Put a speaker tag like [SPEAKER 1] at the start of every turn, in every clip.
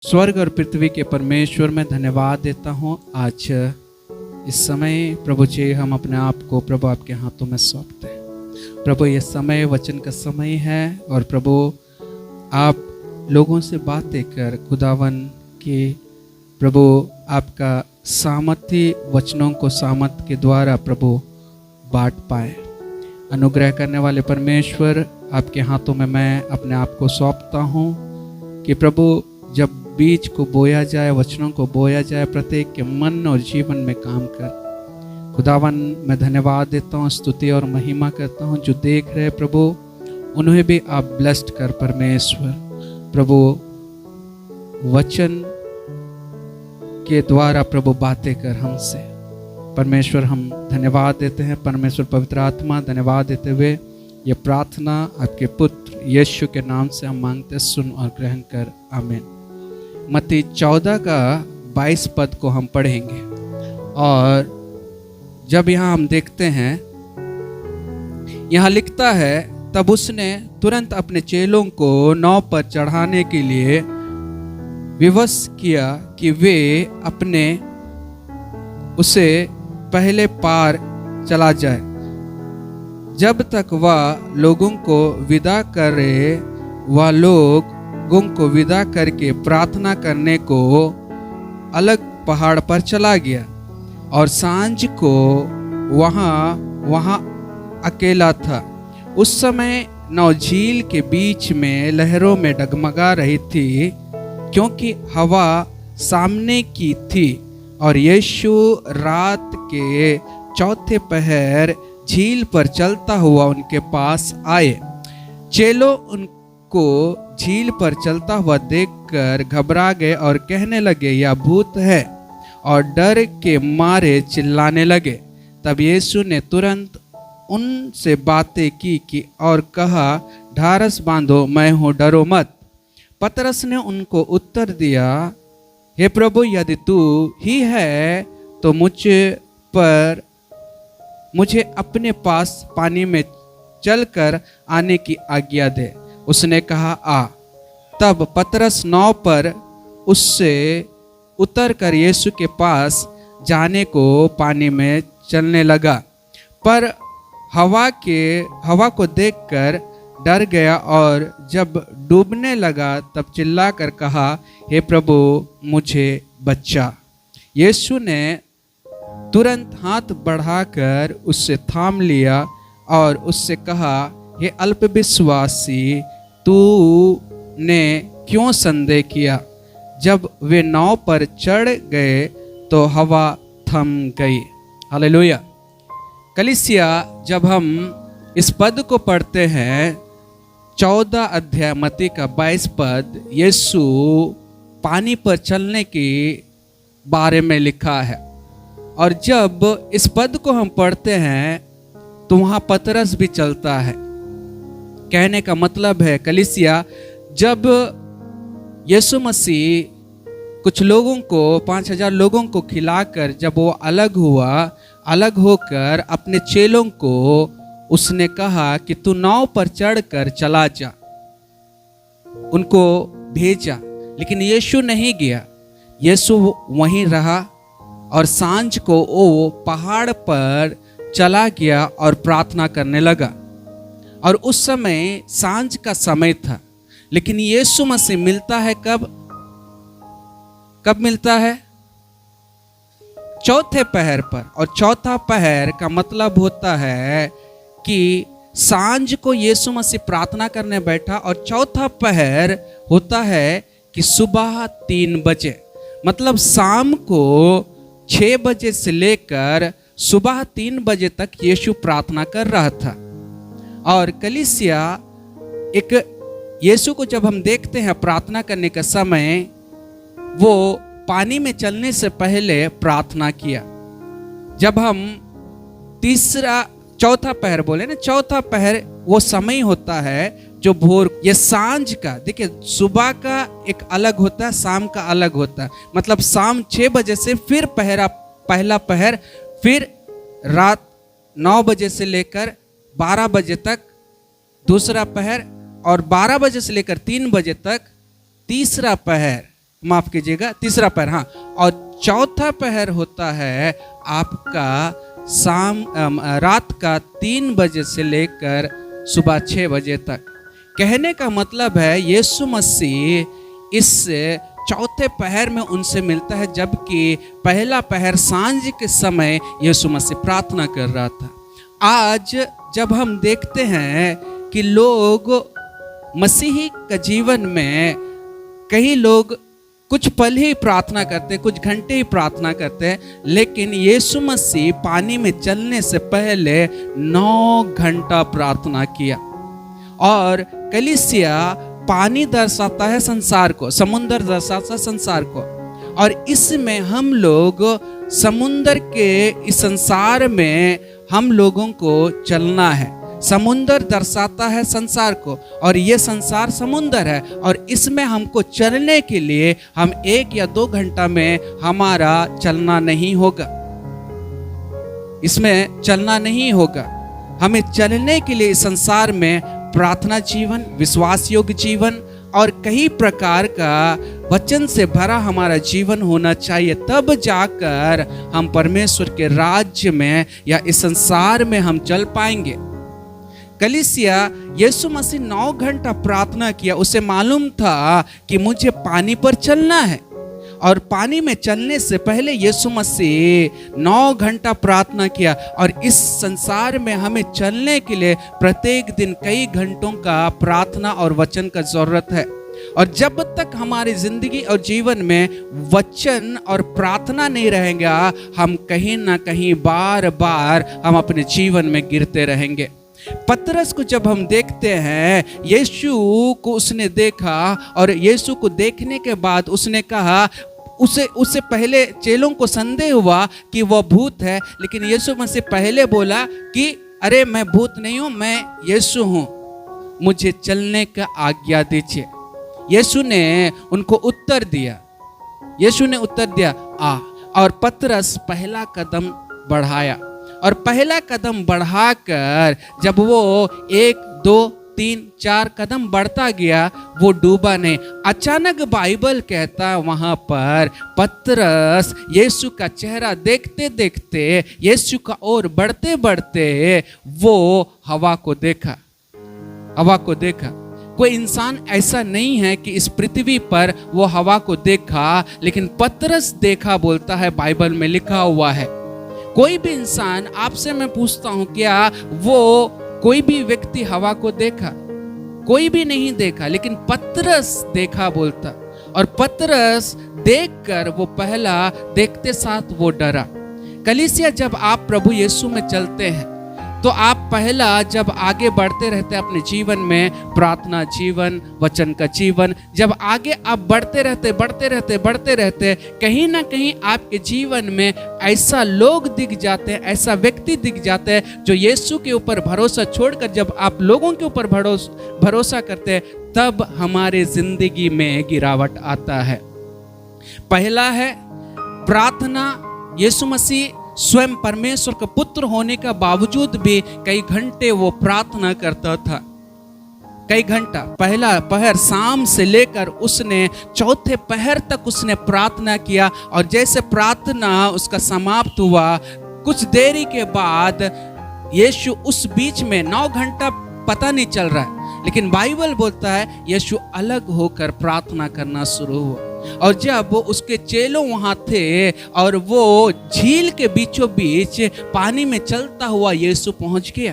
[SPEAKER 1] स्वर्ग और पृथ्वी के परमेश्वर मैं धन्यवाद देता हूँ। आज इस समय प्रभु जी हम अपने आप को प्रभु आपके हाथों में सौंपते हैं। प्रभु ये समय वचन का समय है और प्रभु आप लोगों से बातें कर खुदावन की प्रभु आपका सामर्थ्य वचनों को सामर्थ के द्वारा प्रभु बांट पाए। अनुग्रह करने वाले परमेश्वर आपके हाथों में मैं अपने आप को सौंपता हूँ कि प्रभु जब बीज को बोया जाए, वचनों को बोया जाए, प्रत्येक के मन और जीवन में काम कर। खुदावन मैं धन्यवाद देता हूँ, स्तुति और महिमा करता हूँ। जो देख रहे प्रभु उन्हें भी आप ब्लेस्ड कर परमेश्वर। प्रभु वचन के द्वारा प्रभु बातें कर हमसे परमेश्वर। हम धन्यवाद देते हैं परमेश्वर। पवित्र आत्मा धन्यवाद देते हुए ये प्रार्थना आपके पुत्र यीशु के नाम से हम मांगते, सुन और ग्रहण कर, आमीन। मत्ती 14 का 22 पद को हम पढ़ेंगे और जब यहाँ हम देखते हैं, यहाँ लिखता है, तब उसने तुरंत अपने चेलों को नाव पर चढ़ाने के लिए विवश किया कि वे अपने उसे पहले पार चला जाए। जब तक वह लोगों को विदा करे, वह लोगों को विदा करके प्रार्थना करने को अलग पहाड़ पर चला गया और सांझ को वहाँ अकेला था। उस समय नाव झील के बीच में लहरों में डगमगा रही थी, क्योंकि हवा सामने की थी। और यीशु रात के चौथे पहर झील पर चलता हुआ उनके पास आए। चेलों उनको झील पर चलता हुआ देखकर घबरा गए और कहने लगे, यह भूत है, और डर के मारे चिल्लाने लगे। तब यीशु ने तुरंत उनसे बातें की और कहा, ढारस बांधो, मैं हूँ, डरो मत। पतरस ने उनको उत्तर दिया, हे प्रभु, यदि तू ही है तो मुझे अपने पास पानी में चलकर आने की आज्ञा दे। उसने कहा, आ। तब पतरस नाव पर उससे उतरकर यीशु के पास जाने को पानी में चलने लगा, पर हवा को देखकर डर गया और जब डूबने लगा तब चिल्लाकर कहा, हे प्रभु, मुझे बचा। यीशु ने तुरंत हाथ बढ़ाकर उससे थाम लिया और उससे कहा, हे अल्पविश्वासी, तूने क्यों संदेह किया? जब वे नाव पर चढ़ गए तो हवा थम गई। हालेलुया। कलीसिया, जब हम इस पद को पढ़ते हैं, 14 अध्याय मत्ती का 22 पद, यीशु पानी पर चलने के बारे में लिखा है। और जब इस पद को हम पढ़ते हैं तो वहाँ पतरस भी चलता है। कहने का मतलब है कलीसिया, जब यीशु मसीह कुछ लोगों को, 5000 लोगों को खिलाकर जब वो अलग होकर अपने चेलों को उसने कहा कि तू नाव पर चढ़कर चला जा, उनको भेजा। लेकिन यीशु नहीं गया, यीशु वहीं रहा और सांझ को वो पहाड़ पर चला गया और प्रार्थना करने लगा। और उस समय सांझ का समय था, लेकिन यीशु मसीह मिलता है कब मिलता है? चौथे पहर पर। और चौथा पहर का मतलब होता है कि सांझ को यीशु मसीह प्रार्थना करने बैठा और चौथा पहर होता है कि सुबह 3 बजे, मतलब शाम को 6 बजे से लेकर सुबह 3 बजे तक यीशु प्रार्थना कर रहा था। और कलीसिया, एक यीशु को जब हम देखते हैं प्रार्थना करने का समय, वो पानी में चलने से पहले प्रार्थना किया। जब हम चौथा पहर बोले ना, चौथा पहर वो समय होता है जो भोर, ये सांझ का, देखिए सुबह का एक अलग होता है, शाम का अलग होता है। मतलब शाम 6 बजे से फिर पहला पहर, फिर रात 9 बजे से लेकर 12 बजे तक दूसरा पहर, और 12 बजे से लेकर 3 बजे तक तीसरा पहर। माफ कीजिएगा, तीसरा पहर, हाँ, और चौथा पहर होता है आपका रात का 3 बजे से लेकर सुबह 6 बजे तक। कहने का मतलब है यीशु मसीह इस चौथे पहर में उनसे मिलता है, जबकि पहला पहर सांझ के समय यीशु मसीह प्रार्थना कर रहा था। आज जब हम देखते हैं कि लोग मसीही का जीवन में, कई लोग कुछ पल ही प्रार्थना करते, कुछ घंटे ही प्रार्थना करते, लेकिन यीशु मसीह पानी में चलने से पहले 9 घंटा प्रार्थना किया। और कलीसिया पानी दर्शाता है संसार को, समुद्र दर्शाता है संसार को, और इसमें हम लोग समुद्र के इस संसार में हम लोगों को चलना है। समुद्र दर्शाता है संसार को, और ये संसार समुद्र है, और इसमें हमको चलने के लिए हम 1 या 2 घंटा में हमारा चलना नहीं होगा, इसमें चलना नहीं होगा। हमें चलने के लिए इस संसार में प्रार्थना जीवन, विश्वास योग्य जीवन और कई प्रकार का वचन से भरा हमारा जीवन होना चाहिए, तब जाकर हम परमेश्वर के राज्य में या इस संसार में हम चल पाएंगे। कलीसिया यीशु मसीह 9 घंटा प्रार्थना किया, उसे मालूम था कि मुझे पानी पर चलना है, और पानी में चलने से पहले यीशु मसीह 9 घंटा प्रार्थना किया। और इस संसार में हमें चलने के लिए प्रत्येक दिन कई घंटों का प्रार्थना और वचन का जरूरत है। और जब तक हमारी जिंदगी और जीवन में वचन और प्रार्थना नहीं रहेगा, हम कहीं ना कहीं बार बार हम अपने जीवन में गिरते रहेंगे। पतरस को जब हम देखते हैं, यीशु को उसने देखा, और यीशु को देखने के बाद उसने कहा, उससे पहले चेलों को संदेह हुआ कि वह भूत है, लेकिन यीशु मसीह पहले बोला कि अरे मैं भूत नहीं हूं, मैं यीशु हूं, मुझे चलने का आज्ञा दीजिए। यीशु ने उनको उत्तर दिया, यीशु ने उत्तर दिया आ, और पतरस पहला कदम बढ़ाया, और पहला कदम बढ़ाकर जब वो 1, 2, 3, 4 कदम बढ़ता गया, वो डूबा नहीं। अचानक बाइबल कहता वहां पर पतरस यीशु का चेहरा देखते देखते, यीशु का ओर बढ़ते बढ़ते वो हवा को देखा, हवा को देखा। कोई इंसान ऐसा नहीं है कि इस पृथ्वी पर वो हवा को देखा, लेकिन पतरस देखा बोलता है, बाइबल में लिखा हुआ है। कोई भी इंसान, आपसे मैं पूछता हूं, क्या वो कोई भी व्यक्ति हवा को देखा? कोई भी नहीं देखा, लेकिन पतरस देखा बोलता, और पतरस देखकर वो पहला देखते साथ वो डरा। कलीसिया, जब आप प्रभु यीशु में चलते हैं तो आप पहला जब आगे बढ़ते रहते हैं अपने जीवन में, प्रार्थना जीवन, वचन का जीवन, जब आगे आप बढ़ते रहते कहीं ना कहीं आपके जीवन में ऐसा लोग दिख जाते हैं, ऐसा व्यक्ति दिख जाते हैं जो यीशु के ऊपर भरोसा छोड़कर जब आप लोगों के ऊपर भरोसा करते हैं, तब हमारे जिंदगी में गिरावट आता है। पहला है प्रार्थना। यीशु मसीह स्वयं परमेश्वर का पुत्र होने का बावजूद भी कई घंटे वो प्रार्थना करता था, कई घंटा। पहला पहर शाम से लेकर उसने चौथे पहर तक उसने प्रार्थना किया, और जैसे प्रार्थना उसका समाप्त हुआ, कुछ देरी के बाद यीशु उस बीच में 9 घंटा पता नहीं चल रहा है, लेकिन बाइबल बोलता है यीशु अलग होकर प्रार्थना करना शुरू हुआ। और जब उसके चेलों वहां थे और वो झील के बीचों बीच पानी में चलता हुआ यीशु पहुंच गया,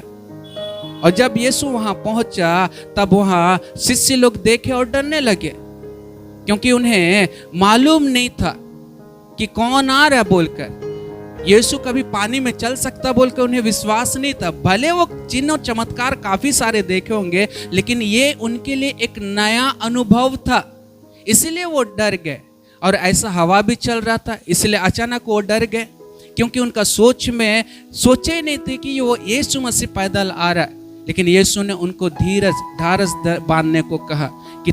[SPEAKER 1] और जब यीशु वहां पहुंचा तब वहां शिष्य लोग देखे और डरने लगे, क्योंकि उन्हें मालूम नहीं था कि कौन आ रहा बोलकर। यीशु कभी पानी में चल सकता बोलकर उन्हें विश्वास नहीं था। भले वो चिन्ह और चमत्कार काफी सारे देखे होंगे, लेकिन ये उनके लिए एक नया अनुभव था, इसलिए वो डर गए। और ऐसा हवा भी चल रहा था, इसलिए अचानक वो डर गए, क्योंकि उनका सोच में सोचे नहीं थे कि वो यीशु मसीह पैदल आ रहा है। लेकिन यीशु ने उनको ढारस बांधने को कहा कि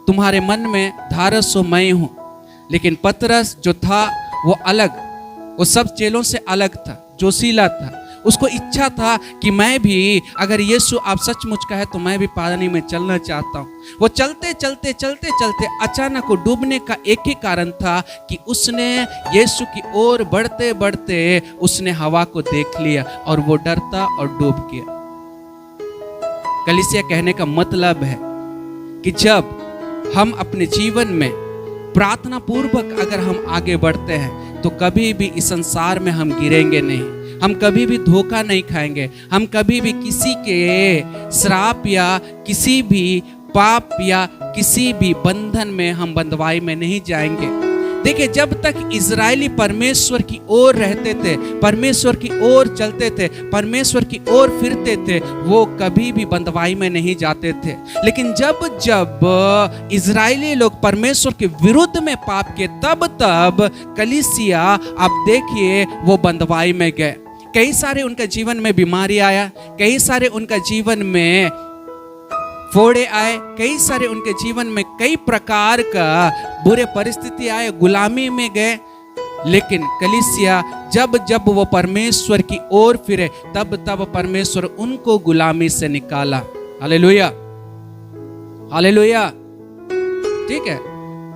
[SPEAKER 1] तुम्हारे मन में ढारस हो, मैं हूं। लेकिन पतरस जो था वो अलग, वो सब चेलों से अलग था, जोशीला था। उसको इच्छा था कि मैं भी, अगर यीशु आप सचमुच का है तो मैं भी पानी में चलना चाहता हूँ। वो चलते चलते चलते चलते अचानक वो डूबने का एक ही कारण था कि उसने यीशु की ओर बढ़ते बढ़ते उसने हवा को देख लिया और वो डरता और डूब गया। कलीसिया कहने का मतलब है कि जब हम अपने जीवन में प्रार्थना पूर्वक अगर हम आगे बढ़ते हैं तो कभी भी इस संसार में हम गिरेंगे नहीं, हम कभी भी धोखा नहीं खाएंगे, हम कभी भी किसी के श्राप या किसी भी पाप या किसी भी बंधन में हम बंधवाई में नहीं जाएंगे। देखिए, जब तक इजरायली परमेश्वर की ओर रहते थे, परमेश्वर की ओर चलते थे, परमेश्वर की ओर फिरते थे, वो कभी भी बंधवाई में नहीं जाते थे। लेकिन जब जब इजरायली लोग परमेश्वर के विरुद्ध में पाप किए, तब तब कलीसिया, आप देखिए, वो बंधवाई में गए। कई सारे उनका जीवन में बीमारी आया, कई सारे उनका जीवन में फोड़े आए, कई सारे उनके जीवन में कई प्रकार का बुरे परिस्थिति आए, गुलामी में गए। लेकिन कलीसिया जब जब वो परमेश्वर की ओर फिरे, तब तब परमेश्वर उनको गुलामी से निकाला। Hallelujah, hallelujah. ठीक है,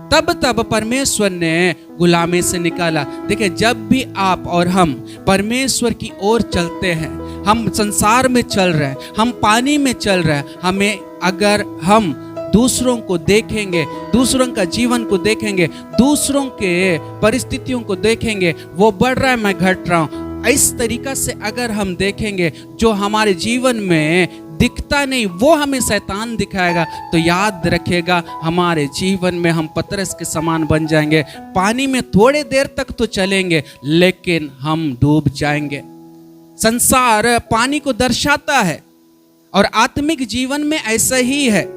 [SPEAKER 1] तब तब परमेश्वर ने गुलामी से निकाला। देखिए, जब भी आप और हम परमेश्वर की ओर चलते हैं, हम संसार में चल रहे हैं, हम पानी में चल रहे हैं, हमें अगर हम दूसरों को देखेंगे, दूसरों का जीवन को देखेंगे, दूसरों के परिस्थितियों को देखेंगे, वो बढ़ रहा है, मैं घट रहा हूं, इस तरीका से अगर हम देखेंगे, जो हमारे जीवन में दिखता नहीं वो हमें शैतान दिखाएगा, तो याद रखिएगा हमारे जीवन में हम पतरस के समान बन जाएंगे। पानी में थोड़े देर तक तो चलेंगे, लेकिन हम डूब जाएंगे। संसार पानी को दर्शाता है और आत्मिक जीवन में ऐसा ही है।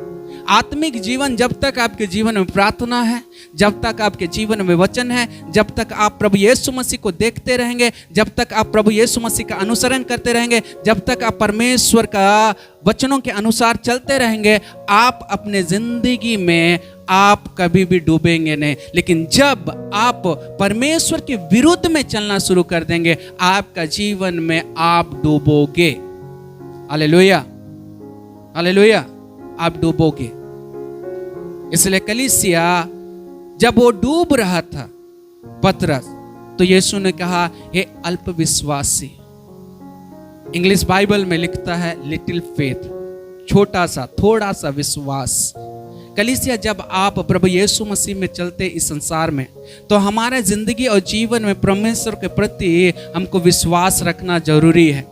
[SPEAKER 1] आत्मिक जीवन, जब तक आपके जीवन में प्रार्थना है, जब तक आपके जीवन में वचन है, जब तक आप प्रभु यीशु मसीह को देखते रहेंगे, जब तक आप प्रभु यीशु मसीह का अनुसरण करते रहेंगे, जब तक आप परमेश्वर का वचनों के अनुसार चलते रहेंगे, आप अपने जिंदगी में आप कभी भी डूबेंगे नहीं। लेकिन जब आप परमेश्वर के विरुद्ध में चलना शुरू कर देंगे, आपका जीवन में आप डूबोगे। हालेलुया, हालेलुया, आप डूबोगे। इसलिए कलीसिया जब वो डूब रहा था, पतरस, तो यीशु ने कहा, हे अल्प विश्वासी। इंग्लिश बाइबल में लिखता है लिटिल फेथ, छोटा सा, थोड़ा सा विश्वास। कलीसिया, जब आप प्रभु यीशु मसीह में चलते इस संसार में, तो हमारा जिंदगी और जीवन में परमेश्वर के प्रति हमको विश्वास रखना जरूरी है।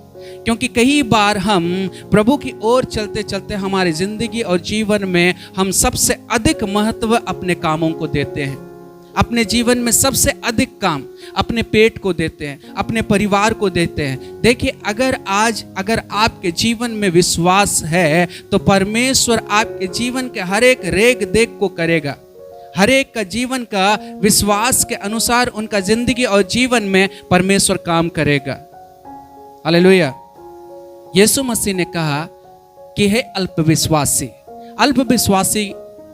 [SPEAKER 1] क्योंकि कई बार हम प्रभु की ओर चलते चलते हमारी जिंदगी और जीवन में हम सबसे अधिक महत्व अपने कामों को देते हैं। अपने जीवन में सबसे अधिक काम अपने पेट को देते हैं, अपने परिवार को देते हैं। देखिए, अगर आपके जीवन में विश्वास है, तो परमेश्वर आपके जीवन के हर एक रेख देख को करेगा। हर एक का जीवन का विश्वास के अनुसार उनका जिंदगी और जीवन में परमेश्वर काम करेगा। हालेलुया। यीशु मसीह ने कहा कि हे अल्पविश्वासी। अल्पविश्वासी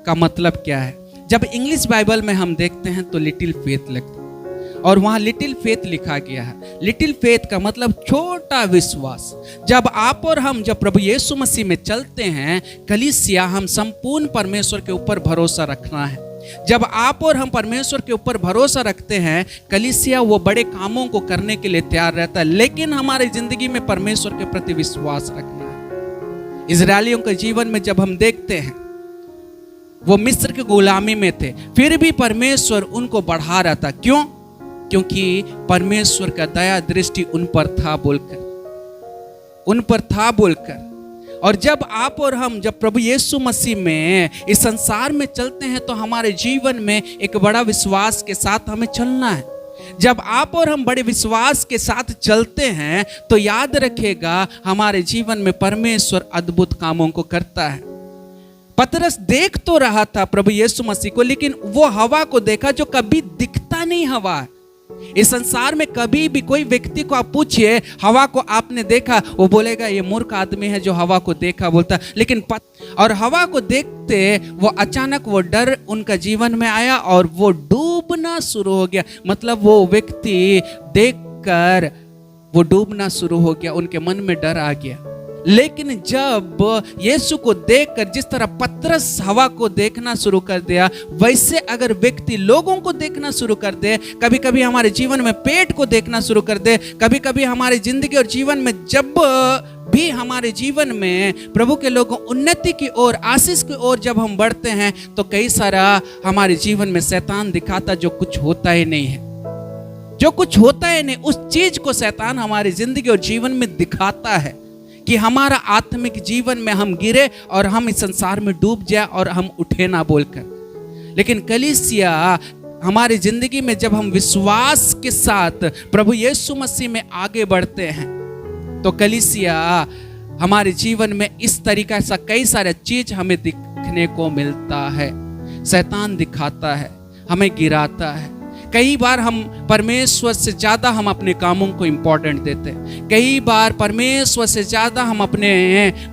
[SPEAKER 1] का मतलब क्या है? जब इंग्लिश बाइबल में हम देखते हैं तो लिटिल फेथ लिखते हैं, और वहां लिटिल फेथ लिखा गया है। लिटिल फेथ का मतलब छोटा विश्वास। जब आप और हम जब प्रभु यीशु मसीह में चलते हैं, कलीसिया, हम संपूर्ण परमेश्वर के ऊपर भरोसा रखना है। जब आप और हम परमेश्वर के ऊपर भरोसा रखते हैं, कलीसिया वो बड़े कामों को करने के लिए तैयार रहता है। लेकिन हमारी जिंदगी में परमेश्वर के प्रति विश्वास रखना है। इजरायलियों के जीवन में जब हम देखते हैं, वो मिस्र की गुलामी में थे, फिर भी परमेश्वर उनको बढ़ा रहा था। क्यों? क्योंकि परमेश्वर का दया दृष्टि उन पर था बोलकर। और जब आप और हम जब प्रभु यीशु मसीह में इस संसार में चलते हैं, तो हमारे जीवन में एक बड़ा विश्वास के साथ हमें चलना है। जब आप और हम बड़े विश्वास के साथ चलते हैं, तो याद रखिएगा हमारे जीवन में परमेश्वर अद्भुत कामों को करता है। पतरस देख तो रहा था प्रभु यीशु मसीह को, लेकिन वो हवा को देखा जो कभी दिखता नहीं हवा है। इस संसार में कभी भी कोई व्यक्ति को आप पूछिए, हवा को आपने देखा? वो बोलेगा ये मूर्ख आदमी है जो हवा को देखा बोलता। लेकिन और हवा को देखते वो अचानक वो डर उनका जीवन में आया और वो डूबना शुरू हो गया। मतलब वो व्यक्ति देखकर वो डूबना शुरू हो गया, उनके मन में डर आ गया। लेकिन जब यीशु को देखकर जिस तरह पतरस हवा को देखना शुरू कर दिया, वैसे अगर व्यक्ति लोगों को देखना शुरू कर दे, कभी कभी हमारे जीवन में पेट को देखना शुरू कर दे, कभी कभी हमारी जिंदगी और जीवन में जब भी हमारे जीवन में प्रभु के लोगों उन्नति की ओर, आशीष की ओर जब हम बढ़ते हैं, तो कई सारा हमारे जीवन में शैतान दिखाता जो कुछ होता ही नहीं है, जो कुछ होता है नहीं, उस चीज को शैतान हमारी जिंदगी और जीवन में दिखाता है कि हमारा आत्मिक जीवन में हम गिरे और हम इस संसार में डूब जाए और हम उठे ना बोलकर। लेकिन कलीसिया हमारी जिंदगी में जब हम विश्वास के साथ प्रभु यीशु मसीह में आगे बढ़ते हैं, तो कलीसिया हमारे जीवन में इस तरीका से कई सारे चीज हमें दिखने को मिलता है। शैतान दिखाता है, हमें गिराता है। कई बार हम परमेश्वर से ज़्यादा हम अपने कामों को इम्पोर्टेंट देते हैं। कई बार परमेश्वर से ज़्यादा हम अपने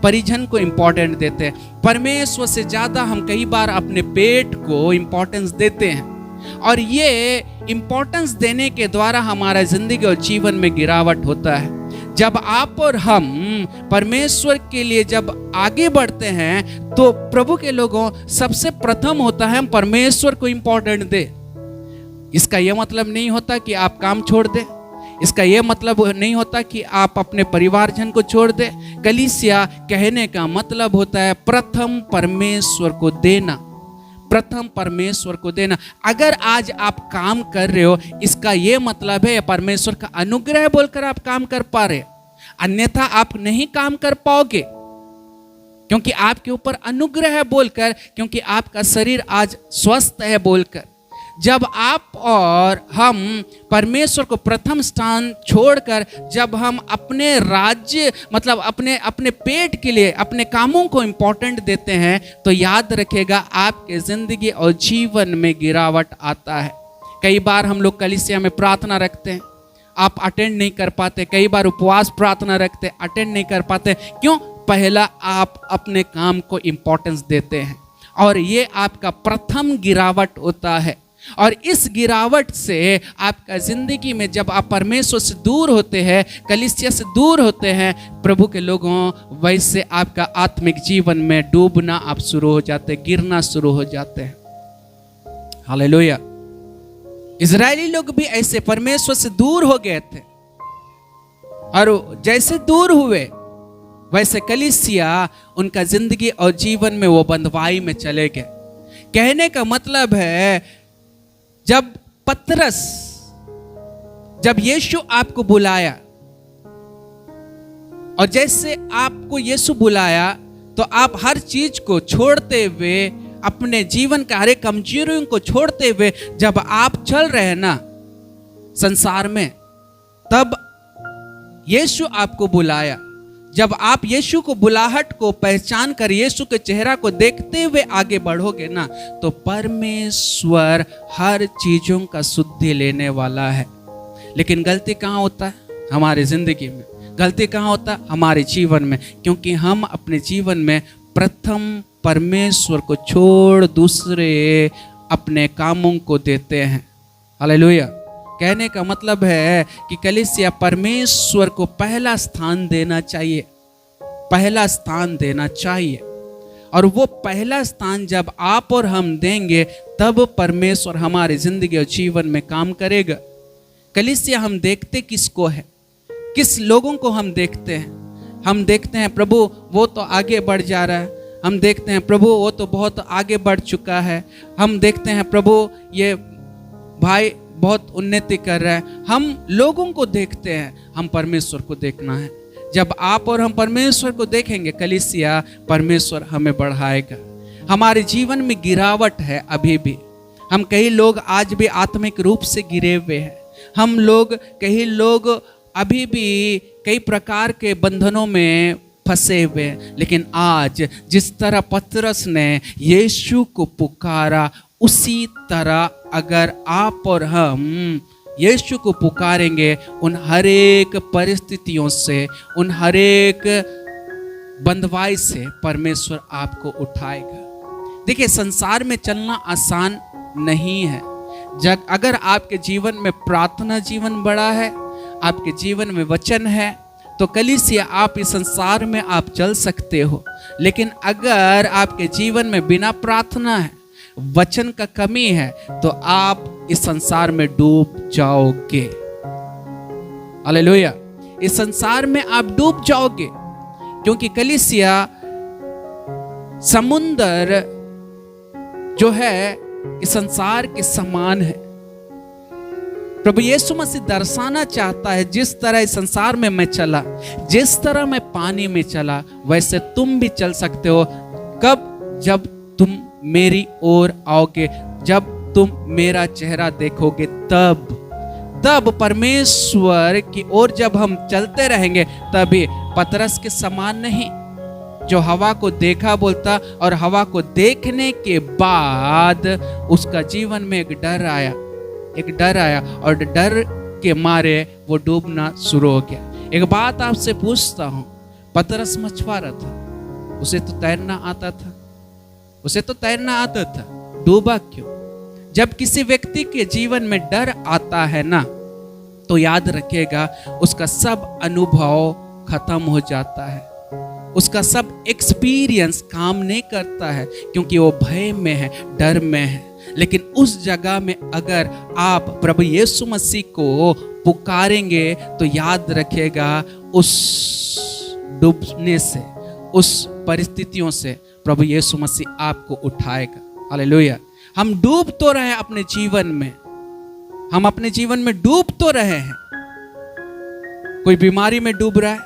[SPEAKER 1] परिजन को इम्पोर्टेंट देते हैं। परमेश्वर से ज़्यादा हम कई बार अपने पेट को इम्पोर्टेंस देते हैं। और ये इम्पोर्टेंस देने के द्वारा हमारा जिंदगी और जीवन में गिरावट होता है। जब आप और हम परमेश्वर के लिए जब आगे बढ़ते हैं, तो प्रभु के लोगों सबसे प्रथम होता है हम परमेश्वर को इम्पोर्टेंट दें। इसका यह मतलब नहीं होता कि आप काम छोड़ दें, इसका यह मतलब नहीं होता कि आप अपने परिवारजन को छोड़ दें। कलीसिया कहने का मतलब होता है प्रथम परमेश्वर को देना, प्रथम परमेश्वर को देना। अगर आज आप काम कर रहे हो, इसका यह मतलब है परमेश्वर का अनुग्रह बोलकर आप काम कर पा रहे, अन्यथा आप नहीं काम कर पाओगे, क्योंकि आपके ऊपर अनुग्रह है बोलकर, क्योंकि आपका शरीर आज स्वस्थ है बोलकर। जब आप और हम परमेश्वर को प्रथम स्थान छोड़कर जब हम अपने राज्य मतलब अपने पेट के लिए अपने कामों को इम्पोर्टेंट देते हैं, तो याद रखिएगा आपके जिंदगी और जीवन में गिरावट आता है। कई बार हम लोग कलीसिया में प्रार्थना रखते हैं, आप अटेंड नहीं कर पाते। कई बार उपवास प्रार्थना रखते, अटेंड नहीं कर पाते। क्यों? पहला आप अपने काम को इम्पोर्टेंस देते हैं, और ये आपका प्रथम गिरावट होता है। और इस गिरावट से आपका जिंदगी में जब आप परमेश्वर से दूर होते हैं, कलीसिया से दूर होते हैं, प्रभु के लोगों, वैसे आपका आत्मिक जीवन में डूबना आप शुरू हो जाते, गिरना शुरू हो जाते हैं। हालेलुया। इजरायली लोग भी ऐसे परमेश्वर से दूर हो गए थे, और जैसे दूर हुए वैसे कलीसिया उनका जिंदगी और जीवन में वो बंधुआई में चले गए। कहने का मतलब है जब पतरस, जब यीशु आपको बुलाया, और जैसे आपको यीशु बुलाया, तो आप हर चीज को छोड़ते हुए, अपने जीवन का हर एक कमजोरियों को छोड़ते हुए जब आप चल रहे हैं ना संसार में, तब यीशु आपको बुलाया। जब आप यीशु को बुलाहट को पहचान कर यीशु के चेहरा को देखते हुए आगे बढ़ोगे ना, तो परमेश्वर हर चीजों का शुद्धि लेने वाला है। लेकिन गलती कहाँ होता है? हमारे जिंदगी में गलती कहाँ होता है? हमारे जीवन में। क्योंकि हम अपने जीवन में प्रथम परमेश्वर को छोड़ दूसरे अपने कामों को देते हैं। हालेलुया। कहने का मतलब है कि कलीसिया परमेश्वर को पहला स्थान देना चाहिए, पहला स्थान देना चाहिए। और वो पहला स्थान जब आप और हम देंगे, तब परमेश्वर हमारे जिंदगी और जीवन में काम करेगा। कलीसिया हम देखते किसको है? किस लोगों को हम देखते हैं? हम देखते हैं प्रभु वो तो आगे बढ़ जा रहा है, हम देखते हैं प्रभु वो तो बहुत आगे बढ़ चुका है, हम देखते हैं प्रभु ये भाई बहुत उन्नति कर रहा है। हम लोगों को देखते हैं, हम परमेश्वर को देखना है। जब आप और हम परमेश्वर को देखेंगे, कलीसिया परमेश्वर हमें बढ़ाएगा। हमारे जीवन में गिरावट है अभी भी, हम कई लोग आज भी आत्मिक रूप से गिरे हुए हैं। हम लोग कई लोग अभी भी कई प्रकार के बंधनों में फंसे हुए हैं। लेकिन आज जिस तरह पतरस ने यीशु को पुकारा, उसी तरह अगर आप और हम यीशु को पुकारेंगे, उन हर एक परिस्थितियों से, उन हर एक बंधवाई से परमेश्वर आपको उठाएगा। देखिए, संसार में चलना आसान नहीं है। अगर आपके जीवन में प्रार्थना जीवन बड़ा है, आपके जीवन में वचन है तो कलीसिया आप इस संसार में आप चल सकते हो। लेकिन अगर आपके जीवन में बिना प्रार्थना है, वचन का कमी है, तो आप इस संसार में डूब जाओगे। हालेलुया। इस संसार में आप डूब जाओगे, क्योंकि कलीसिया समुंदर जो है इस संसार के समान है। प्रभु यीशु मसीह दर्शाना चाहता है, जिस तरह इस संसार में मैं चला, जिस तरह मैं पानी में चला, वैसे तुम भी चल सकते हो। कब? जब तुम मेरी ओर आओगे, जब तुम मेरा चेहरा देखोगे, तब परमेश्वर की ओर जब हम चलते रहेंगे, तभी पतरस के समान नहीं, जो हवा को देखा बोलता, और हवा को देखने के बाद उसका जीवन में एक डर आया, और डर के मारे वो डूबना शुरू हो गया। एक बात आपसे पूछता हूं, पतरस मछुआरा था, उसे तो तैरना आता था, डूबा क्यों? जब किसी व्यक्ति के जीवन में डर आता है ना, तो याद रखिएगा उसका सब अनुभव खत्म हो जाता है, उसका सब एक्सपीरियंस काम नहीं करता है, क्योंकि वो भय में है, डर में है। लेकिन उस जगह में अगर आप प्रभु यीशु मसीह को पुकारेंगे, तो याद रखिएगा उस डूबने से, उस परिस्थितियों से प्रभु यीशु मसीह आपको उठाएगा। हालेलुया। हम डूब तो रहे अपने जीवन में, हम अपने जीवन में डूब तो रहे हैं। कोई बीमारी में डूब रहा है,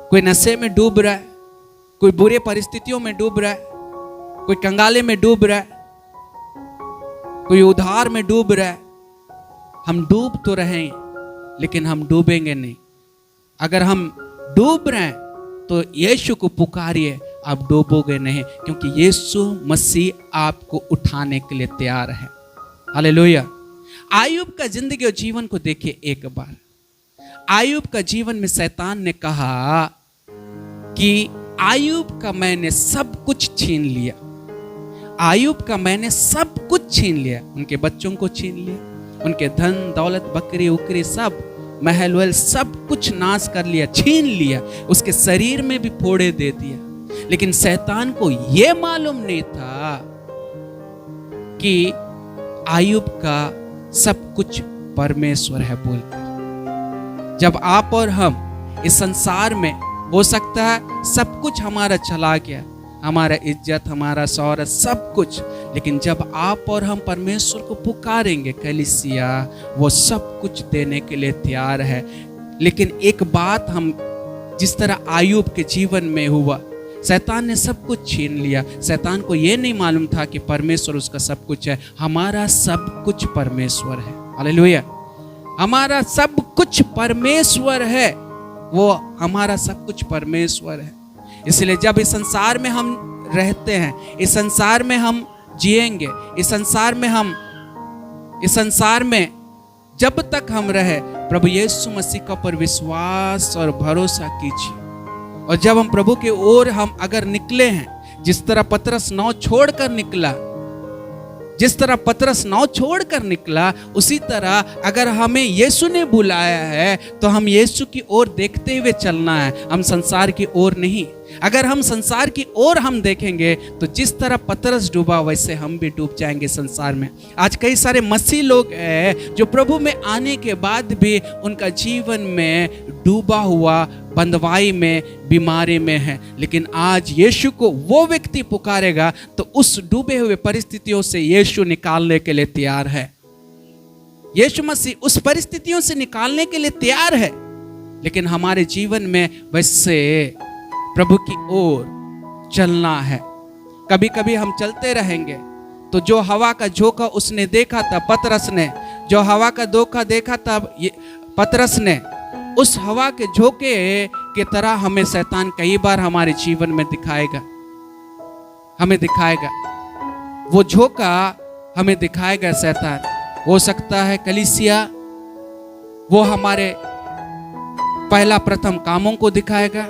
[SPEAKER 1] कोई नशे में डूब रहा है, कोई बुरे परिस्थितियों में डूब रहा है, कोई कंगाले में डूब रहा है, कोई उधार में डूब रहा है। हम डूब तो रहे, लेकिन हम डूबेंगे नहीं। अगर हम डूब रहे हैं तो यीशु को पुकारिए, आप डूबोगे नहीं, क्योंकि यीशु मसीह आपको उठाने के लिए तैयार है। हालेलुया। आयुब का जिंदगी और जीवन को देखिए एक बार। आयुब का जीवन में शैतान ने कहा कि आयुब का मैंने सब कुछ छीन लिया, आयुब का मैंने सब कुछ छीन लिया। उनके बच्चों को छीन लिया, उनके धन दौलत, बकरी उकरी, सब महल वहल, सब कुछ नाश कर लिया, छीन लिया, उसके शरीर में भी फोड़े दे दिया। लेकिन शैतान को यह मालूम नहीं था कि आयुब का सब कुछ परमेश्वर है बोलकर। जब आप और हम इस संसार में, हो सकता है सब कुछ हमारा चला गया, हमारा इज्जत, हमारा शौहरत, सब कुछ, लेकिन जब आप और हम परमेश्वर को पुकारेंगे, कलीसिया वो सब कुछ देने के लिए तैयार है। लेकिन एक बात, हम जिस तरह आयुब के जीवन में हुआ, शैतान ने सब कुछ छीन लिया। शैतान को यह नहीं मालूम था कि परमेश्वर उसका सब कुछ है। हमारा सब कुछ परमेश्वर है। हालेलुया। हमारा सब कुछ परमेश्वर है, वो हमारा सब कुछ परमेश्वर है। इसलिए जब इस संसार में हम रहते हैं, इस संसार में हम जिएंगे, इस संसार में जब तक हम रहे, प्रभु यीशु मसीह का पर विश्वास और भरोसा कीजिए। और जब हम प्रभु की ओर हम अगर निकले हैं, जिस तरह पतरस नाव छोड़कर निकला, जिस तरह पतरस नाव छोड़कर निकला, उसी तरह अगर हमें यीशु ने बुलाया है, तो हम यीशु की ओर देखते हुए चलना है, हम संसार की ओर नहीं। अगर हम संसार की ओर हम देखेंगे, तो जिस तरह पतरस डूबा, वैसे हम भी डूब जाएंगे संसार में। आज कई सारे मसीह लोग हैं जो प्रभु में आने के बाद भी उनका जीवन में डूबा हुआ, बंधवाई में, बीमारी में है। लेकिन आज यीशु को वो व्यक्ति पुकारेगा, तो उस डूबे हुए परिस्थितियों से यीशु निकालने के लिए तैयार है। यीशु मसीह उस परिस्थितियों से निकालने के लिए तैयार है। लेकिन हमारे जीवन में वैसे प्रभु की ओर चलना है। कभी कभी हम चलते रहेंगे, तो जो हवा का झोंका उसने देखा था, पतरस ने जो हवा का धोखा देखा था, पतरस ने, उस हवा के झोंके की तरह हमें शैतान कई बार हमारे जीवन में दिखाएगा, हमें दिखाएगा वो झोंका, हमें दिखाएगा शैतान। हो सकता है कलीसिया वो हमारे पहला प्रथम कामों को दिखाएगा।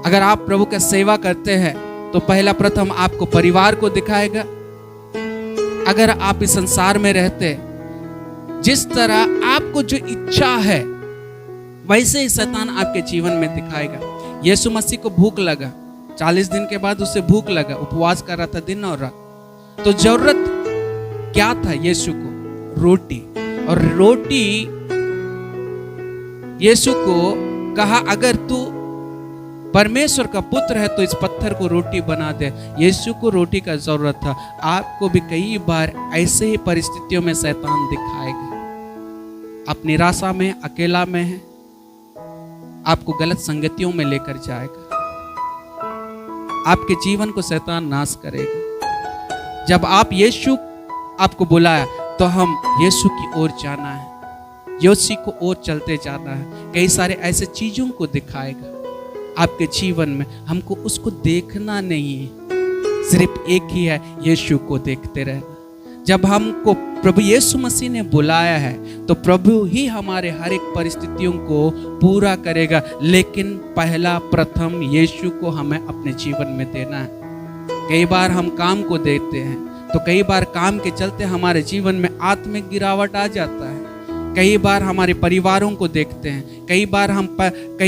[SPEAKER 1] अगर आप प्रभु का सेवा करते हैं, तो पहला प्रथम आपको परिवार को दिखाएगा। अगर आप इस संसार में रहते, जिस तरह आपको जो इच्छा है वैसे ही शैतान आपके जीवन में दिखाएगा। यीशु मसीह को भूख लगा, 40 दिन के बाद उसे भूख लगा, उपवास कर रहा था दिन और रात। तो जरूरत क्या था यीशु को? रोटी। और रोटी यीशु को कहा, अगर तू परमेश्वर का पुत्र है तो इस पत्थर को रोटी बना दे। यीशु को रोटी का जरूरत था। आपको भी कई बार ऐसे ही परिस्थितियों में शैतान दिखाएगा। आप निराशा में, अकेला में हैं, आपको गलत संगतियों में लेकर जाएगा। आपके जीवन को शैतान नाश करेगा। जब आप यीशु आपको बुलाया तो हम यीशु की ओर जाना है, यीशु को ओर चलते जाना है। कई सारे ऐसे चीजों को दिखाएगा आपके जीवन में। हमको उसको देखना नहीं है, सिर्फ एक ही है, यीशु को देखते रहना। जब हमको प्रभु यीशु मसीह ने बुलाया है तो प्रभु ही हमारे हर एक परिस्थितियों को पूरा करेगा। लेकिन पहला प्रथम यीशु को हमें अपने जीवन में देना है। कई बार हम काम को देते हैं तो कई बार काम के चलते हमारे जीवन में आत्मिक गिरावट आ जाता है। कई बार हमारे परिवारों को देखते हैं, कई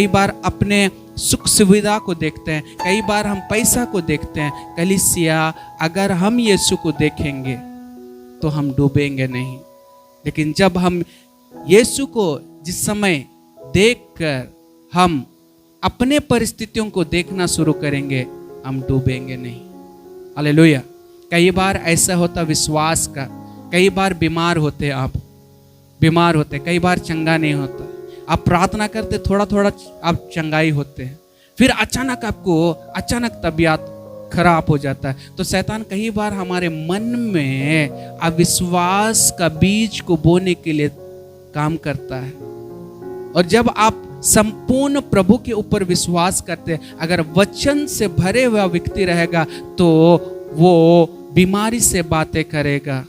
[SPEAKER 1] बार अपने सुख सुविधा को देखते हैं, कई बार हम पैसा को देखते हैं। कलीसिया, अगर हम यीशु को देखेंगे तो हम डूबेंगे नहीं। लेकिन जब हम यीशु को जिस समय देखकर हम अपने परिस्थितियों को देखना शुरू करेंगे, हम डूबेंगे नहीं। हालेलुया। कई बार ऐसा होता विश्वास का, कई बार बीमार होते, कई बार चंगा नहीं होता। आप प्रार्थना करते, थोड़ा थोड़ा आप चंगाई होते हैं, फिर अचानक तबीयत खराब हो जाता है। तो शैतान कई बार हमारे मन में अविश्वास का बीज को बोने के लिए काम करता है। और जब आप संपूर्ण प्रभु के ऊपर विश्वास करते हैं, अगर वचन से भरे हुआ व्यक्ति रहेगा तो वो बीमारी से बातें करेगा।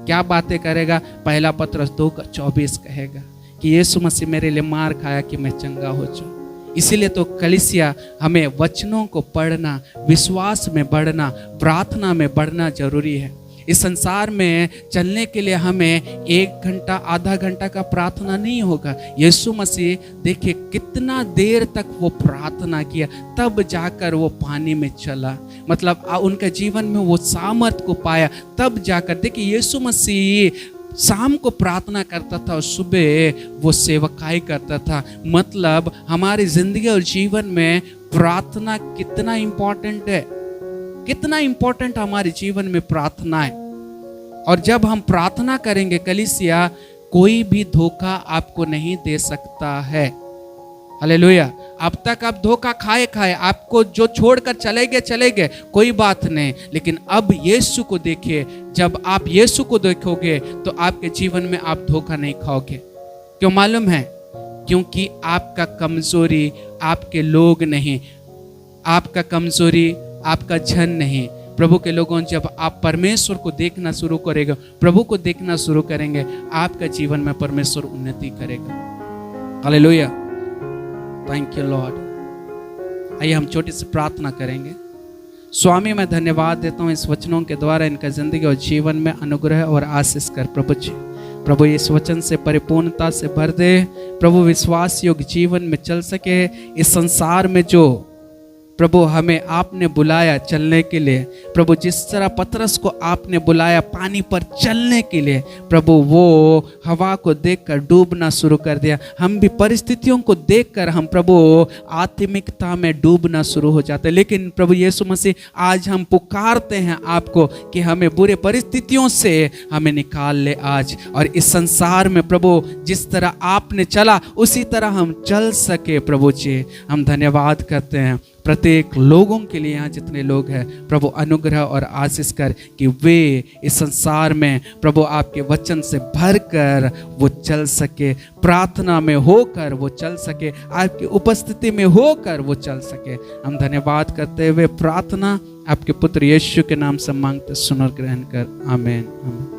[SPEAKER 1] क्या बातें करेगा? पहला पत्रस 2:24 कहेगा कि यीशु मसीह मेरे लिए मार खाया कि मैं चंगा हो जाऊं। इसीलिए तो कलीसिया, हमें वचनों को पढ़ना, विश्वास में बढ़ना, प्रार्थना में बढ़ना जरूरी है। इस संसार में चलने के लिए हमें 1 घंटा, आधा घंटा का प्रार्थना नहीं होगा। यीशु मसीह देखिए कितना देर तक वो प्रार्थना किया, तब जाकर वो पानी में चला। मतलब उनके जीवन में वो सामर्थ को पाया, तब जाकर। देखिए यीशु मसीह शाम को प्रार्थना करता था और सुबह वो सेवकाई करता था। मतलब हमारी जिंदगी और जीवन में प्रार्थना कितना इंपॉर्टेंट है, कितना इंपॉर्टेंट हमारे जीवन में प्रार्थना है। और जब हम प्रार्थना करेंगे कलीसिया, कोई भी धोखा आपको नहीं दे सकता है। हालेलुया। अब तक आप धोखा खाए, आपको जो छोड़कर चले गए, कोई बात नहीं। लेकिन अब यीशु को देखिए, जब आप यीशु को देखोगे तो आपके जीवन में आप धोखा नहीं खाओगे। क्यों मालूम है? क्योंकि आपका कमजोरी आपके लोग नहीं, आपका कमजोरी आपका जन नहीं। प्रभु के लोगों, जब आप परमेश्वर को देखना शुरू करेंगे, प्रभु को देखना शुरू करेंगे, आपका जीवन में परमेश्वर उन्नति करेगा। हालेलुया। Thank you Lord. आइए हम छोटी सी प्रार्थना करेंगे। स्वामी, मैं धन्यवाद देता हूँ इस वचनों के द्वारा इनका जिंदगी और जीवन में अनुग्रह और आशीष कर प्रभु जी। प्रभु इस वचन से परिपूर्णता से भर दे प्रभु, विश्वास योग्य जीवन में चल सके। इस संसार में जो प्रभु हमें आपने बुलाया चलने के लिए, प्रभु जिस तरह पतरस को आपने बुलाया पानी पर चलने के लिए, प्रभु वो हवा को देखकर डूबना शुरू कर दिया। हम भी परिस्थितियों को देखकर हम प्रभु आत्मिकता में डूबना शुरू हो जाते। लेकिन प्रभु यीशु मसीह, आज हम पुकारते हैं आपको कि हमें बुरे परिस्थितियों से हमें निकाल ले आज। और इस संसार में प्रभु जिस तरह आपने चला उसी तरह हम चल सके। प्रभु जी, हम धन्यवाद करते हैं प्रत्येक लोगों के लिए, यहाँ जितने लोग हैं प्रभु अनुग्रह और आशीष कर कि वे इस संसार में प्रभु आपके वचन से भरकर वो चल सके, प्रार्थना में होकर वो चल सके, आपकी उपस्थिति में होकर वो चल सके। हम धन्यवाद करते हुए प्रार्थना आपके पुत्र यीशु के नाम से मांगते, सुन और ग्रहण कर। आमीन।